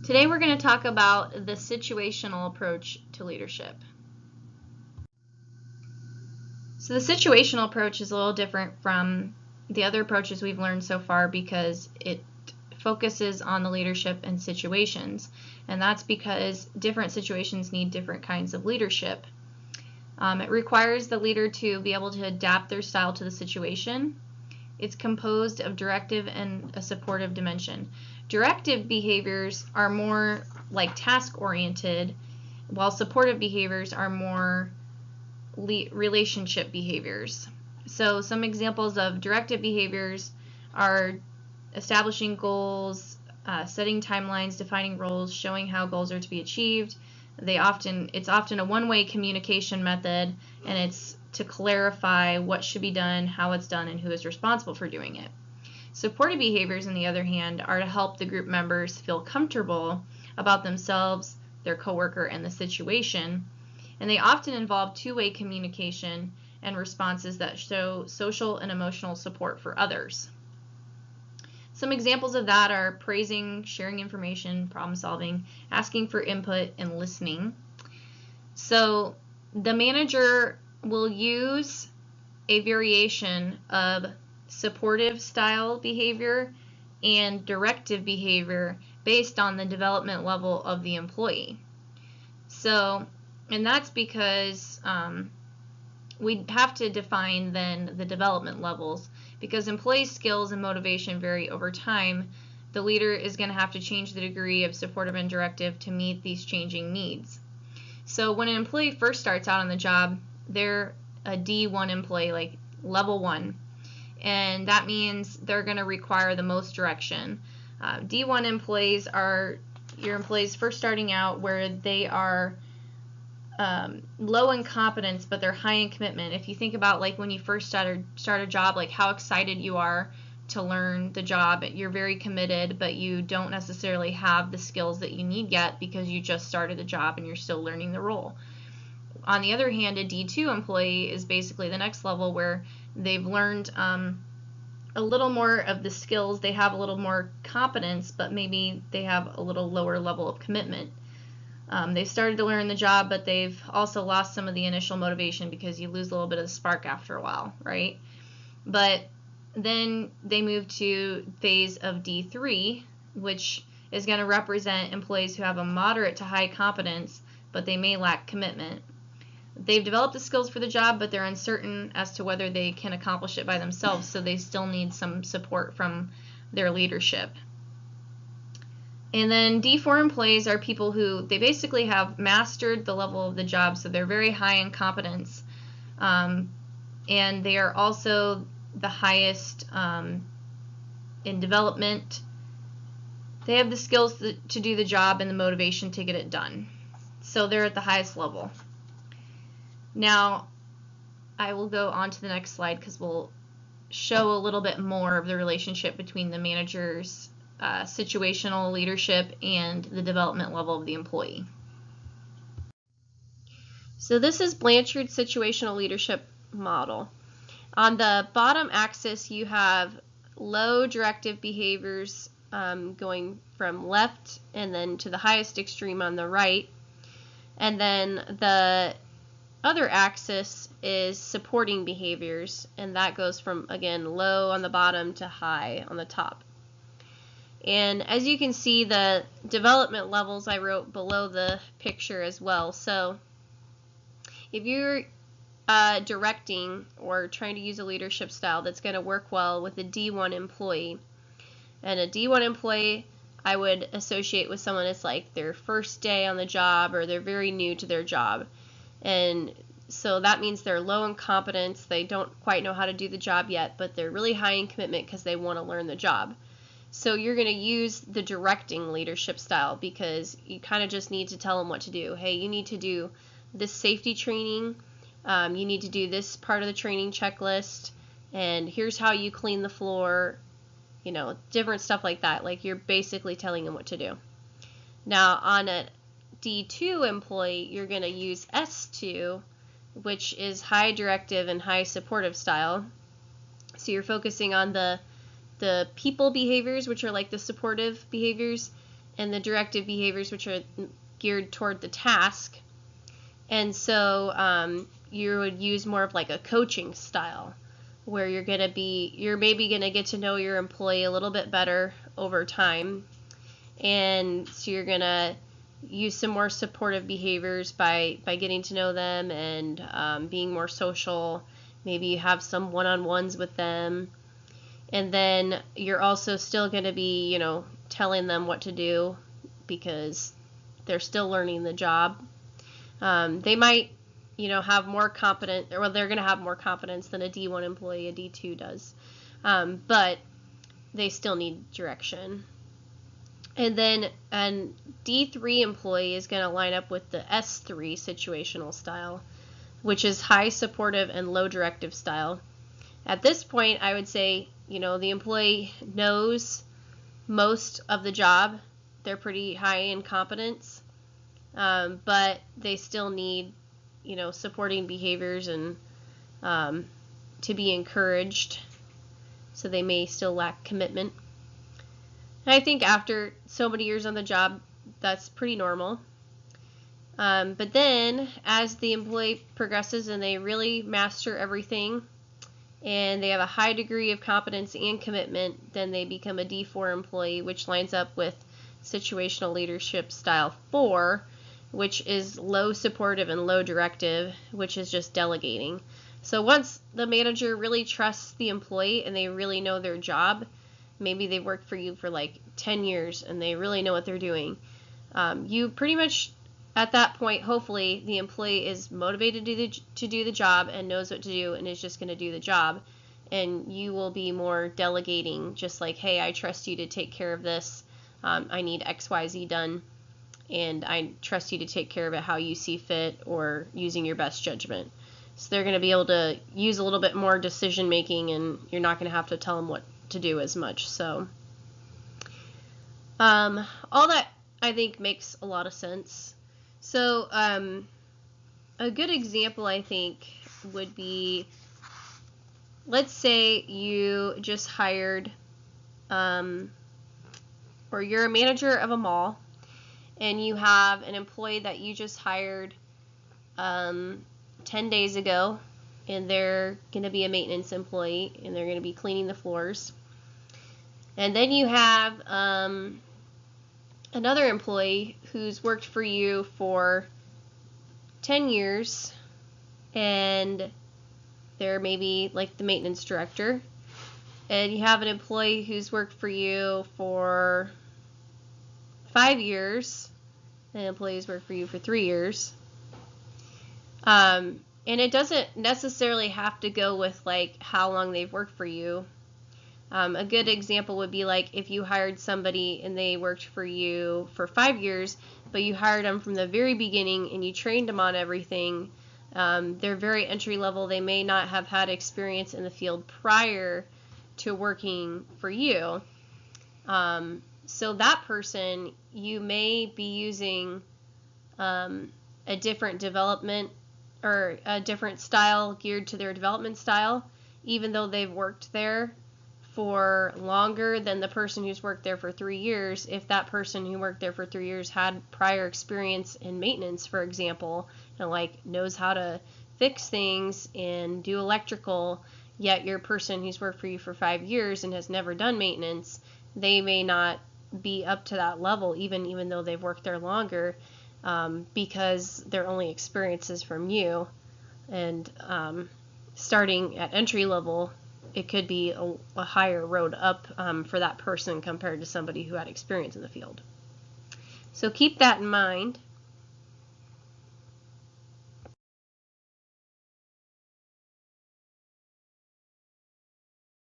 Today we're going to talk about the situational approach to leadership. So the situational approach is a little different from the other approaches we've learned so far because it focuses on the leadership in situations, and that's because different situations need different kinds of leadership. It requires the leader to be able to adapt their style to the situation. It's composed of directive and a supportive dimension. Directive behaviors are more like task-oriented, while supportive behaviors are more relationship behaviors. So some examples of directive behaviors are establishing goals, setting timelines, defining roles, showing how goals are to be achieved. It's often a one-way communication method, and it's to clarify what should be done, how it's done, and who is responsible for doing it. Supportive behaviors, on the other hand, are to help the group members feel comfortable about themselves, their coworker, and the situation, and they often involve two-way communication and responses that show social and emotional support for others. Some examples of that are praising, sharing information, problem solving, asking for input, and listening. So the manager will use a variation of supportive style behavior and directive behavior based on the development level of the employee. So, and that's because we have to define then the development levels, because employee skills and motivation vary over time. The leader is going to have to change the degree of supportive and directive to meet these changing needs. So when an employee first starts out on the job, they're a D1 employee, like level 1, and that means they're going to require the most direction. D1 employees are your employees first starting out, where they are low in competence, but they're high in commitment. If you think about like when you first start a job, like how excited you are to learn the job, you're very committed, but you don't necessarily have the skills that you need yet because you just started the job and you're still learning the role. On the other hand, a D2 employee is basically the next level, where they've learned a little more of the skills, they have a little more competence, but maybe they have a little lower level of commitment. They've started to learn the job, but they've also lost some of the initial motivation because you lose a little bit of the spark after a while, right? But then they move to phase of D3, which is going to represent employees who have a moderate to high competence, but they may lack commitment. They've developed the skills for the job, but they're uncertain as to whether they can accomplish it by themselves, so they still need some support from their leadership. And then D4 employees are people who they basically have mastered the level of the job, so they're very high in competence, and they are also the highest in development. They have the skills to do the job and the motivation to get it done, so they're at the highest level. Now I will go on to the next slide because we'll show a little bit more of the relationship between the manager's situational leadership and the development level of the employee. So this is Blanchard's situational leadership model. On the bottom axis, you have low directive behaviors going from left and then to the highest extreme on the right. And then the other axis is supporting behaviors, and that goes from, again, low on the bottom to high on the top. And as you can see, the development levels I wrote below the picture as well. So if you're directing or trying to use a leadership style that's going to work well with a D1 employee, and a D1 employee I would associate with someone that's like their first day on the job, or they're very new to their job. And so that means they're low in competence, they don't quite know how to do the job yet, but they're really high in commitment because they want to learn the job. So you're going to use the directing leadership style because you kind of just need to tell them what to do. Hey, you need to do this safety training, you need to do this part of the training checklist, and here's how you clean the floor, you know, different stuff like that. Like you're basically telling them what to do. Now on a D2 employee, you're going to use S2, which is high directive and high supportive style. So you're focusing on the people behaviors, which are like the supportive behaviors, and the directive behaviors, which are geared toward the task. And so you would use more of like a coaching style, where you're maybe gonna get to know your employee a little bit better over time, and so you're gonna use some more supportive behaviors by getting to know them and being more social. Maybe you have some one-on-ones with them, and then you're also still going to be, telling them what to do because they're still learning the job. They might, have more confidence, or they're going to have more confidence than a D1 employee, a D2 does, but they still need direction. And then a D3 employee is going to line up with the S3 situational style, which is high supportive and low directive style. At this point, I would say, the employee knows most of the job. They're pretty high in competence, but they still need, supporting behaviors and to be encouraged. So they may still lack commitment. I think after so many years on the job, that's pretty normal. But then as the employee progresses and they really master everything and they have a high degree of competence and commitment, then they become a D4 employee, which lines up with situational leadership style 4, which is low supportive and low directive, which is just delegating. So once the manager really trusts the employee and they really know their job, maybe they've worked for you for like 10 years and they really know what they're doing, you pretty much, at that point, hopefully the employee is motivated to do the job and knows what to do and is just going to do the job, and you will be more delegating, just like, hey, I trust you to take care of this, I need XYZ done, and I trust you to take care of it how you see fit or using your best judgment. So they're going to be able to use a little bit more decision making, and you're not going to have to tell them what to do as much. So all that, I think, makes a lot of sense. So a good example, I think, would be, let's say you just hired, or you're a manager of a mall, and you have an employee that you just hired 10 days ago, and they're going to be a maintenance employee, and they're going to be cleaning the floors. And then you have another employee who's worked for you for 10 years, and they're maybe like the maintenance director. And you have an employee who's worked for you for 5 years, and employees work for you for 3 years. And it doesn't necessarily have to go with like how long they've worked for you. A good example would be like if you hired somebody and they worked for you for 5 years, but you hired them from the very beginning and you trained them on everything. They're very entry level. They may not have had experience in the field prior to working for you. So that person, you may be using a different development or a different style geared to their development style, even though they've worked there for longer than the person who's worked there for 3 years. If that person who worked there for 3 years had prior experience in maintenance, for example, and like knows how to fix things and do electrical, yet your person who's worked for you for 5 years and has never done maintenance, they may not be up to that level, even though they've worked there longer, because their only experiences from you. And starting at entry level, it could be a higher road up for that person compared to somebody who had experience in the field. So keep that in mind.